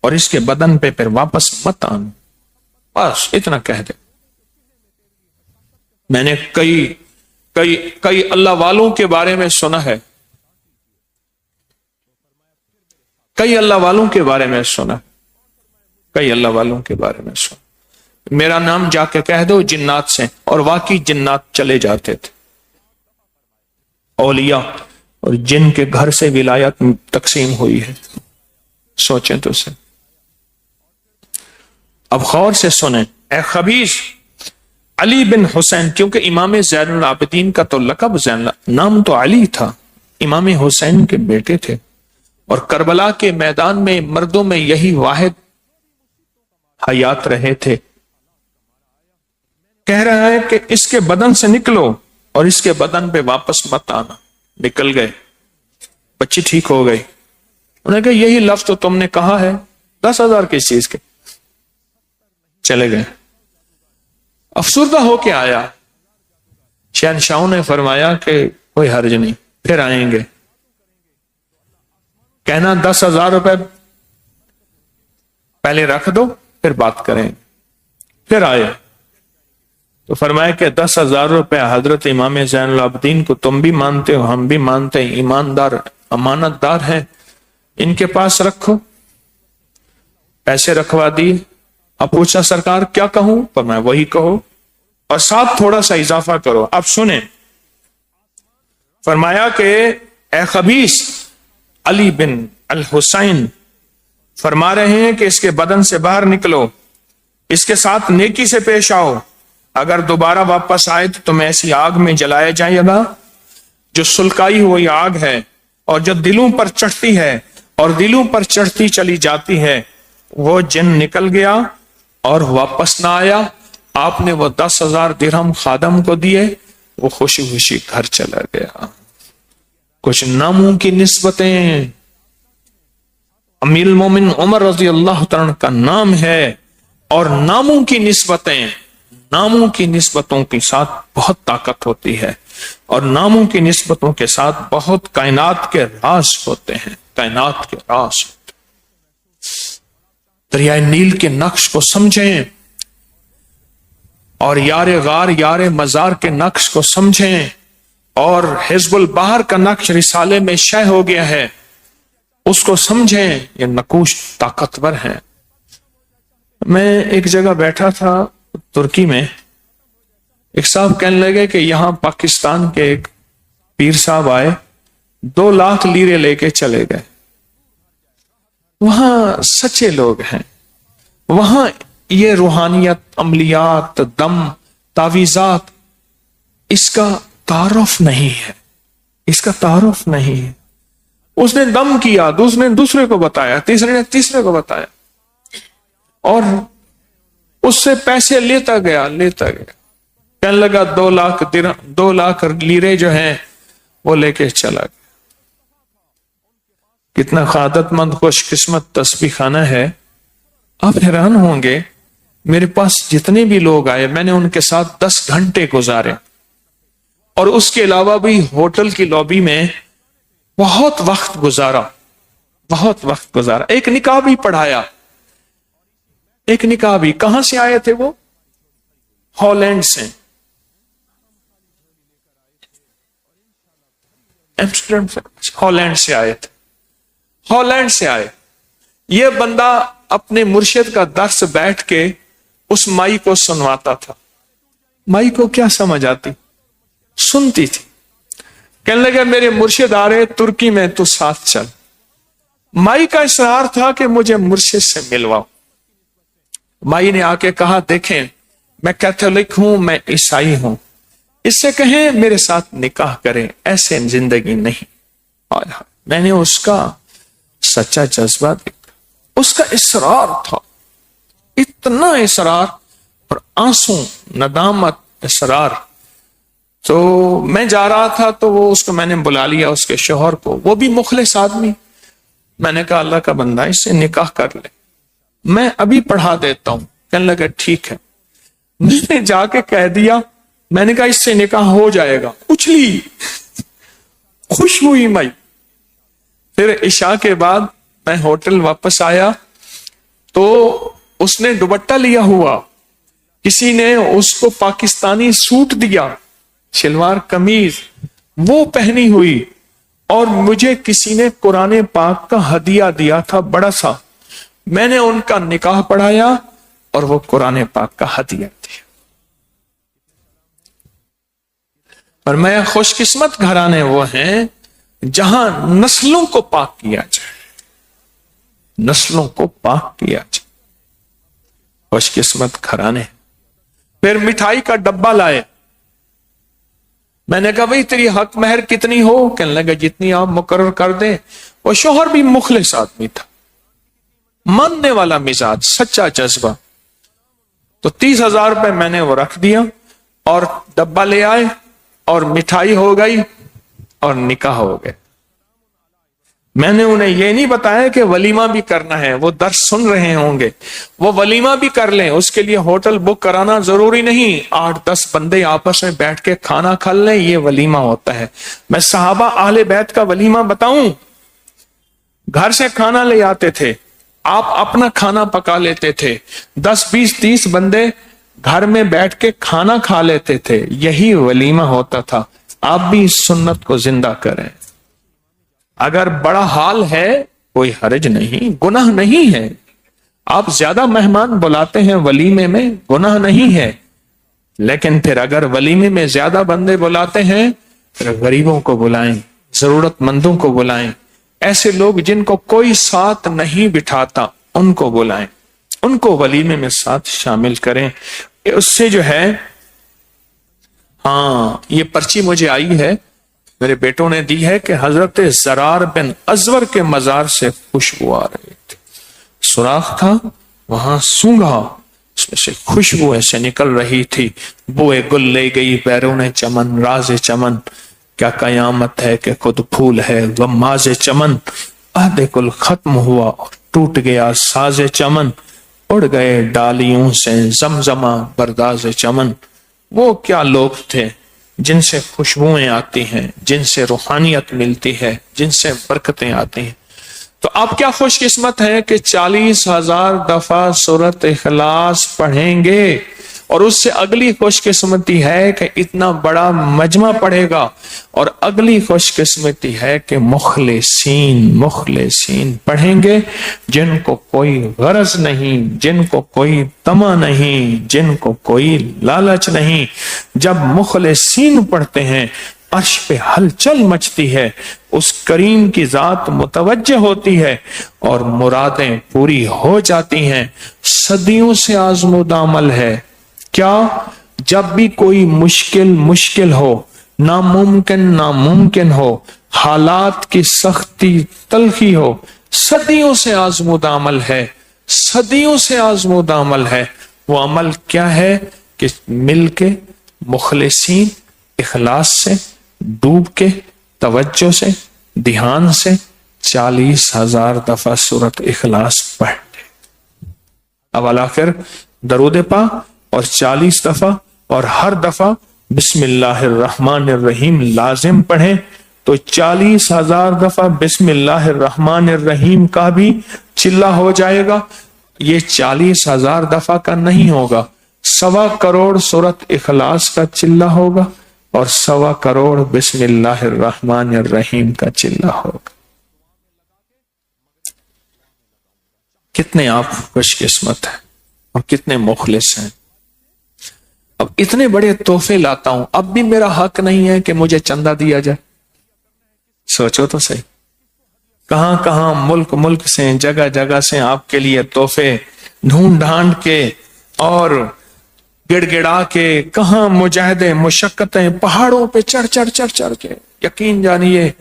اور اس کے بدن پہ پھر واپس مت آنا، بس اتنا کہہ دے۔ میں نے کئی اللہ والوں کے بارے میں سنا ہے، کئی اللہ والوں کے بارے میں سنا، کئی اللہ والوں کے بارے میں سنا، میرا نام جا کے کہہ دو جنات سے، اور واقعی جنات چلے جاتے تھے۔ اولیاء اور جن کے گھر سے ولایت تقسیم ہوئی ہے، سوچیں تو سے۔ اب غور سے سنیں، اے خبیث، علی بن حسین، کیونکہ امام زین العابدین کا تو لقب نام تو علی تھا، امام حسین کے بیٹے تھے، اور کربلا کے میدان میں مردوں میں یہی واحد حیات رہے تھے۔ کہہ رہا ہے کہ اس کے بدن سے نکلو اور اس کے بدن پہ واپس مت آنا۔ نکل گئے، بچی ٹھیک ہو گئی۔ انہوں نے کہا یہی لفظ تو تم نے کہا ہے، 10,000 کس چیز کے؟ چلے گئے۔ افسردہ ہو کے آیا. شہنشاہوں نے فرمایا کہ کوئی حرج نہیں، پھر آئیں گے. کہنا 10,000 روپے پہلے رکھ دو پھر بات کریں. پھر آئے تو فرمایا کہ 10,000 روپے حضرت امام زین العابدین کو تم بھی مانتے ہو، ہم بھی مانتے ہیں، ایماندار امانت دار ہیں، ان کے پاس رکھو. پیسے رکھوا دیے. اب پوچھا سرکار کیا کہوں؟ فرمایا وہی کہو اور ساتھ تھوڑا سا اضافہ کرو. اب سنیں. فرمایا کہ اے خبیث، علی بن الحسین فرما رہے ہیں کہ اس کے بدن سے باہر نکلو، اس کے ساتھ نیکی سے پیش آؤ. اگر دوبارہ واپس آئے تو تم ایسی آگ میں جلایا جائے گا جو سلکائی ہوئی آگ ہے اور جو دلوں پر چڑھتی ہے اور دلوں پر چڑھتی چلی جاتی ہے. وہ جن نکل گیا اور واپس نہ آیا. آپ نے وہ 10,000 درہم خادم کو دیے، وہ خوشی خوشی گھر چلا گیا. کچھ ناموں کی نسبتیں. امیر المومن عمر رضی اللہ تعالیٰ کا نام ہے، اور ناموں کی نسبتیں، ناموں کی نسبتوں کے ساتھ بہت طاقت ہوتی ہے، اور ناموں کی نسبتوں کے ساتھ بہت کائنات کے راز ہوتے ہیں. کائنات کے راز. دریائے نیل کے نقش کو سمجھیں اور یار غار یار مزار کے نقش کو سمجھیں، اور حزب البحر کا نقش رسالے میں شائع ہو گیا ہے، اس کو سمجھیں. یہ نقوش طاقتور ہیں. میں ایک جگہ بیٹھا تھا ترکی میں. ایک صاحب کہنے لگے کہ یہاں پاکستان کے ایک پیر صاحب آئے، 2 لاکھ لیرے لے کے چلے گئے. وہاں سچے لوگ ہیں، وہاں یہ روحانیت، عملیات، دم، تعویذات، اس کا تعارف نہیں ہے. اس کا تعارف نہیں ہے. اس نے دم کیا، دوسرے نے دوسرے کو بتایا، تیسرے نے تیسرے کو بتایا، اور اس سے پیسے لیتا گیا. کہنے لگا 2 لاکھ لیرے جو ہیں وہ لے کے چلا گیا. کتنا خادت مند خوش قسمت تسبیح خانہ ہے. آپ حیران ہوں گے، میرے پاس جتنے بھی لوگ آئے میں نے ان کے ساتھ 10 گھنٹے گزارے، اور اس کے علاوہ بھی ہوٹل کی لابی میں بہت وقت گزارا. ایک نکاح بھی پڑھایا. ایک نکاح بھی. کہاں سے آئے تھے وہ؟ ہالینڈ سے. ایمسٹرڈیم سے، ہالینڈ سے آئے تھے. ہالینڈ سے آئے. یہ بندہ اپنے مرشد کا درس بیٹھ کے اس مائی کو سنواتا تھا. مائی کو کیا سمجھ آتی؟ سنتی تھی. کہنے لگا میرے مرشد آ رہے ترکی میں، تو ساتھ چل. مائی کا اصرار تھا کہ مجھے مرشد سے ملواؤ. مائی نے آ کے کہا دیکھیں میں کیتھولک ہوں، میں عیسائی ہوں، اس سے کہیں میرے ساتھ نکاح کریں، ایسے زندگی نہیں. میں نے اس کا سچا جذبہ دیکھا. اس کا اصرار تھا، اتنا اصرار، اور آنسو، ندامت، اصرار. تو میں جا رہا تھا تو وہ اس کو میں نے بلا لیا، اس کے شوہر کو. وہ بھی مخلص آدمی. میں نے کہا اللہ کا بندہ، اس سے نکاح کر لے، میں ابھی پڑھا دیتا ہوں. کہنے لگا ٹھیک ہے. میں نے جا کے کہہ دیا، میں نے کہا اس سے نکاح ہو جائے گا. اچھلی، خوش ہوئی مائی. پھر عشاء کے بعد میں ہوٹل واپس آیا تو اس نے دوپٹہ لیا ہوا، کسی نے اس کو پاکستانی سوٹ دیا، شلوار قمیض وہ پہنی ہوئی، اور مجھے کسی نے قرآن پاک کا ہدیہ دیا تھا بڑا سا. میں نے ان کا نکاح پڑھایا اور وہ قرآن پاک کا ہدیہ دیا. اور میں خوش قسمت گھرانے وہ ہیں جہاں نسلوں کو پاک کیا جائے، نسلوں کو پاک کیا جائے. خوش قسمت گھرانے. پھر مٹھائی کا ڈبہ لائے. میں نے کہا بھئی تیری حق مہر کتنی ہو؟ کہنے لگا جتنی آپ مقرر کر دیں. وہ شوہر بھی مخلص آدمی تھا، ماننے والا مزاج، سچا جذبہ. تو 30,000 روپے میں نے وہ رکھ دیا، اور ڈبہ لے آئے، اور مٹھائی ہو گئی، اور نکاح ہو گئے. میں نے انہیں یہ نہیں بتایا کہ ولیمہ بھی کرنا ہے، وہ درس سن رہے ہوں گے، وہ ولیمہ بھی کر لیں، اس کے لیے ہوٹل بک کرانا ضروری نہیں، 8-10 بندے آپس میں بیٹھ کے کھانا کھا لیں، یہ ولیمہ ہوتا ہے۔ میں صحابہ اہل بیت کا ولیمہ بتاؤں، گھر سے کھانا لے آتے تھے، آپ اپنا کھانا پکا لیتے تھے، 10-20-30 بندے گھر میں بیٹھ کے کھانا کھا لیتے تھے، یہی ولیمہ ہوتا تھا۔ آپ بھی اس سنت کو زندہ کریں۔ اگر بڑا حال ہے کوئی حرج نہیں، گناہ نہیں ہے، آپ زیادہ مہمان بلاتے ہیں ولیمے میں، گناہ نہیں ہے، لیکن پھر اگر ولیمے میں زیادہ بندے بلاتے ہیں پھر غریبوں کو بلائیں، ضرورت مندوں کو بلائیں، ایسے لوگ جن کو کوئی ساتھ نہیں بٹھاتا ان کو بلائیں، ان کو ولیمے میں ساتھ شامل کریں۔ اس سے جو ہے، ہاں یہ پرچی مجھے آئی ہے، میرے بیٹوں نے دی ہے کہ حضرت زرار بن ازور کے مزار سے خوشبو آ رہی تھی، سوراخ تھا وہاں سونگھا، اس میں سے خوشبو ایسے نکل رہی تھی، بوئے گل لے گئی بیرون چمن، راز چمن کیا قیامت ہے کہ خود پھول ہے غماز چمن، عہد گل ختم ہوا اور ٹوٹ گیا ساز چمن، اڑ گئے ڈالیوں سے زمزمہ برداز چمن۔ وہ کیا لوگ تھے جن سے خوشبوئیں آتی ہیں، جن سے روحانیت ملتی ہے، جن سے برکتیں آتی ہیں۔ تو آپ کیا خوش قسمت ہیں کہ 40,000 دفعہ سورۃ اخلاص پڑھیں گے، اور اس سے اگلی خوش قسمتی ہے کہ اتنا بڑا مجمع پڑھے گا، اور اگلی خوش قسمتی ہے کہ مخلصین پڑھیں گے، جن کو کوئی غرض نہیں، جن کو کوئی طمع نہیں، جن کو کوئی لالچ نہیں۔ جب مخلصین پڑھتے ہیں عرش پہ ہلچل مچتی ہے، اس کریم کی ذات متوجہ ہوتی ہے اور مرادیں پوری ہو جاتی ہیں۔ صدیوں سے آزمودہ عمل ہے، کیا جب بھی کوئی مشکل ہو، ناممکن ہو، حالات کی سختی تلخی ہو، صدیوں سے آزمودہ عمل ہے، صدیوں سے آزمودہ عمل ہے۔ وہ عمل کیا ہے کہ مل کے مخلصین اخلاص سے، ڈوب کے، توجہ سے، دھیان سے 40,000 دفعہ سورۃ اخلاص پڑھ لے۔ اب آخر درود پا اور 40 دفعہ، اور ہر دفعہ بسم اللہ الرحمن الرحیم لازم پڑھیں، تو 40,000 دفعہ بسم اللہ الرحمن الرحیم کا بھی چلہ ہو جائے گا۔ یہ 40,000 دفعہ کا نہیں ہوگا، 1.25 کروڑ سورۃ اخلاص کا چلہ ہوگا، اور 1.25 کروڑ بسم اللہ الرحمن الرحیم کا چلہ ہوگا۔ کتنے آپ خوش قسمت ہیں اور کتنے مخلص ہیں۔ اب اتنے بڑے تحفے لاتا ہوں، اب بھی میرا حق نہیں ہے کہ مجھے چندہ دیا جائے؟ سوچو تو صحیح، کہاں ملک سے، جگہ سے آپ کے لیے تحفے ڈھونڈ ڈھانڈ کے اور گڑ گڑا کے، کہاں مجاہدے مشقتیں، پہاڑوں پہ چڑھ کے، یقین جانیے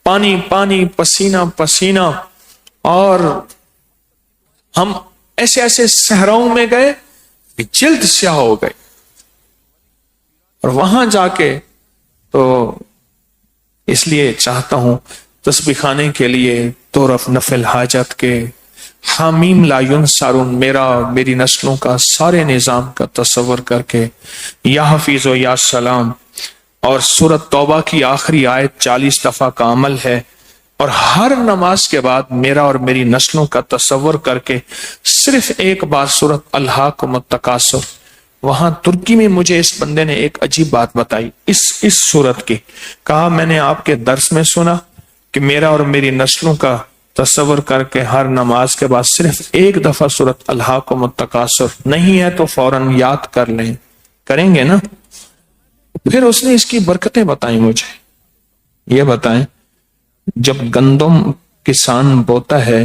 پانی پسینہ، اور ہم ایسے صحراؤں میں گئے کہ جلد سیاہ ہو گئی، اور وہاں جا کے تو اس لیے چاہتا ہوں تسبیح خانے کے لیے طرف نفل حاجت کے حامیم لا ینصرون میری نسلوں کا سارے نظام کا تصور کر کے، یا حفیظ و یا سلام، اور سورۃ توبہ کی آخری آیت 40 دفعہ کا عمل ہے، اور ہر نماز کے بعد میرا اور میری نسلوں کا تصور کر کے صرف ایک بار سورۃ الہاکم التکاثر۔ وہاں ترکی میں مجھے اس بندے نے ایک عجیب بات بتائی اس سورت کی، کہا میں نے آپ کے درس میں سنا کہ میرا اور میری نسلوں کا تصور کر کے ہر نماز کے بعد صرف ایک دفعہ سورۃ الہاکم التکاثر، نہیں ہے تو فوراً یاد کر لیں، کریں گے نا؟ پھر اس نے اس کی برکتیں بتائیں مجھے، یہ بتائیں جب گندم کسان بوتا ہے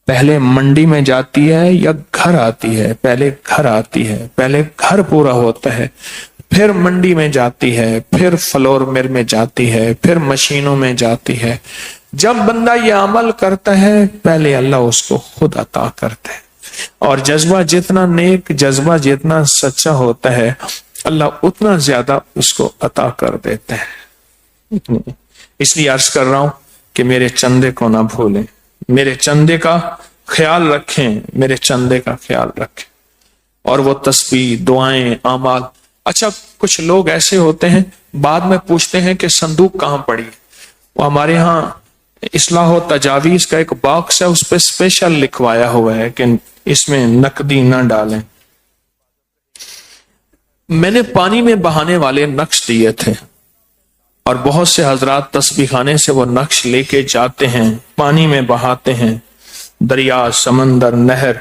پہلے منڈی میں جاتی ہے یا گھر آتی ہے؟ پہلے گھر آتی ہے، پہلے گھر پورا ہوتا ہے، پھر منڈی میں جاتی ہے، پھر فلور مل میں جاتی ہے، پھر مشینوں میں جاتی ہے۔ جب بندہ یہ عمل کرتا ہے پہلے اللہ اس کو خود عطا کرتا ہے، اور جذبہ جتنا نیک، جذبہ جتنا سچا ہوتا ہے اللہ اتنا زیادہ اس کو عطا کر دیتا ہے۔ اس لیے عرض کر رہا ہوں کہ میرے چندے کو نہ بھولیں، میرے چندے کا خیال رکھیں، میرے چندے کا خیال رکھیں. اور وہ تسبیح، دعائیں، اعمال. اچھا کچھ لوگ ایسے ہوتے ہیں بعد میں پوچھتے ہیں کہ صندوق کہاں پڑی ہے. وہ ہمارے ہاں اصلاح و تجاویز کا ایک باکس ہے، اس پہ اسپیشل لکھوایا ہوا ہے کہ اس میں نقدی نہ ڈالیں. میں نے پانی میں بہانے والے نقش دیے تھے اور بہت سے حضرات تسبیح خانے سے وہ نقش لے کے جاتے ہیں، پانی میں بہاتے ہیں، دریا، سمندر، نہر.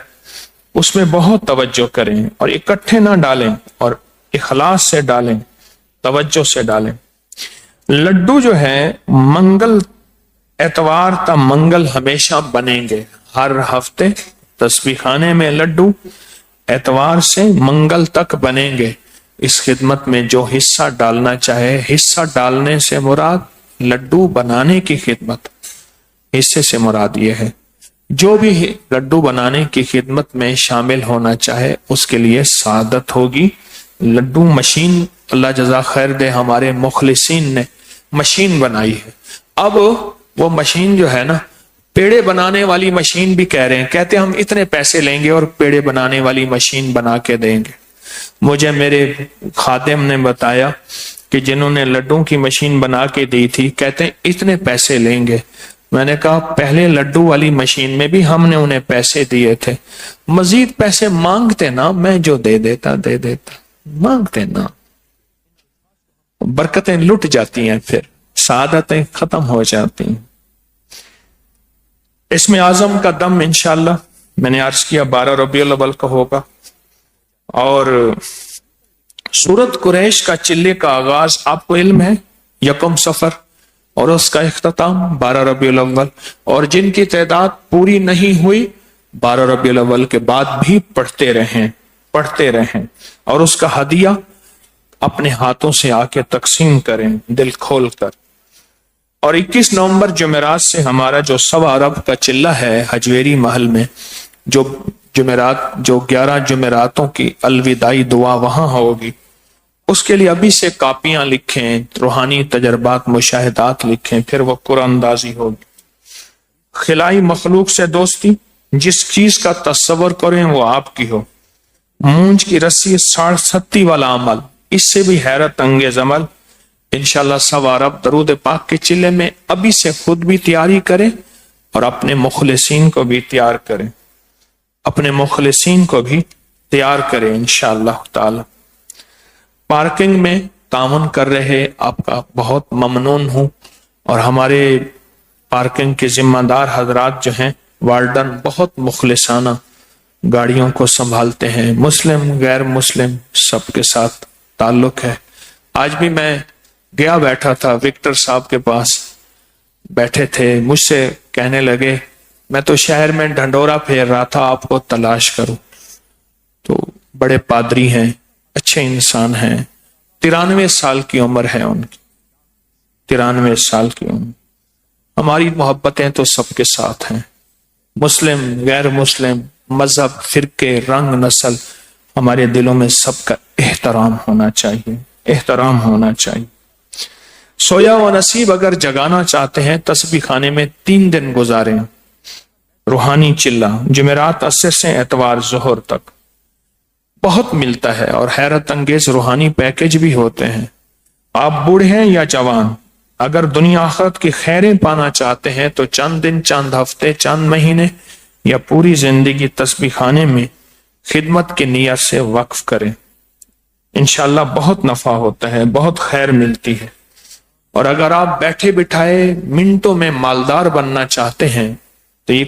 اس میں بہت توجہ کریں اور اکٹھے نہ ڈالیں اور اخلاص سے ڈالیں، توجہ سے ڈالیں. لڈو جو ہے منگل، اتوار تا منگل ہمیشہ بنیں گے. ہر ہفتے تسبیح خانے میں لڈو اتوار سے منگل تک بنیں گے. اس خدمت میں جو حصہ ڈالنا چاہے، حصہ ڈالنے سے مراد لڈو بنانے کی خدمت، حصے سے مراد یہ ہے. جو بھی لڈو بنانے کی خدمت میں شامل ہونا چاہے اس کے لیے سعادت ہوگی. لڈو مشین، اللہ جزا خیر دے، ہمارے مخلصین نے مشین بنائی ہے. اب وہ مشین جو ہے نا، پیڑے بنانے والی مشین بھی کہہ رہے ہیں، کہتے ہم اتنے پیسے لیں گے اور پیڑے بنانے والی مشین بنا کے دیں گے. مجھے میرے خادم نے بتایا کہ جنہوں نے لڈوں کی مشین بنا کے دی تھی، کہتے ہیں اتنے پیسے لیں گے. میں نے کہا پہلے لڈو والی مشین میں بھی ہم نے انہیں پیسے دیے تھے، مزید پیسے مانگتے نا، میں جو دے دیتا، مانگتے نا. برکتیں لٹ جاتی ہیں، پھر سعادتیں ختم ہو جاتی ہیں. اسم اعظم کا دم انشاءاللہ میں نے عرض کیا 12 ربیع الاول کا ہوگا، اور سورت قریش کا چلے کا آغاز آپ کو علم ہے 1 صفر اور اس کا اختتام 12 ربیع الاول. اور جن کی تعداد پوری نہیں ہوئی 12 ربیع الاول کے بعد بھی پڑھتے رہیں اور اس کا ہدیہ اپنے ہاتھوں سے آ کے تقسیم کریں دل کھول کر. اور 21 نومبر جمعرات سے ہمارا جو 1.25 ارب کا چلہ ہے حجویری محل میں، جو 11 جمعراتوں کی الوداعی دعا وہاں ہوگی، اس کے لیے ابھی سے کاپیاں لکھیں، روحانی تجربات، مشاہدات لکھیں، پھر وہ قرآن اندازی ہوگی. خلائی مخلوق سے دوستی، جس چیز کا تصور کریں وہ آپ کی ہو. مونج کی رسی 67 والا عمل، اس سے بھی حیرت انگیز عمل. انشاءاللہ 1.25 ارب درود پاک کے چلے میں ابھی سے خود بھی تیاری کریں اور اپنے مخلصین کو بھی تیار کریں انشاءاللہ تعالی. پارکنگ میں تعاون کر رہے آپ کا بہت ممنون ہوں، اور ہمارے پارکنگ کے ذمہ دار حضرات جو ہیں، وارڈن بہت مخلصانہ گاڑیوں کو سنبھالتے ہیں. مسلم غیر مسلم سب کے ساتھ تعلق ہے. آج بھی میں گیا بیٹھا تھا، وکٹر صاحب کے پاس بیٹھے تھے، مجھ سے کہنے لگے میں تو شہر میں ڈھنڈورا پھیر رہا تھا آپ کو تلاش کروں. تو بڑے پادری ہیں، اچھے انسان ہیں، 93 سال کی عمر ہے ان کی، 93 سال کی عمر. ہماری محبتیں تو سب کے ساتھ ہیں، مسلم غیر مسلم، مذہب، فرقے، رنگ، نسل، ہمارے دلوں میں سب کا احترام ہونا چاہیے. سویا و نصیب اگر جگانا چاہتے ہیں، تسبیح خانے میں 3 دن گزاریں. روحانی چلہ جمعرات عصر سے اتوار ظہر تک بہت ملتا ہے، اور حیرت انگیز روحانی پیکج بھی ہوتے ہیں. آپ بوڑھے ہیں یا جوان، اگر دنیا آخرت کی خیریں پانا چاہتے ہیں تو چند دن، چند ہفتے، چند مہینے یا پوری زندگی تسبیح خانے میں خدمت کی نیت سے وقف کریں. انشاءاللہ بہت نفع ہوتا ہے، بہت خیر ملتی ہے. اور اگر آپ بیٹھے بٹھائے منٹوں میں مالدار بننا چاہتے ہیں تو یہ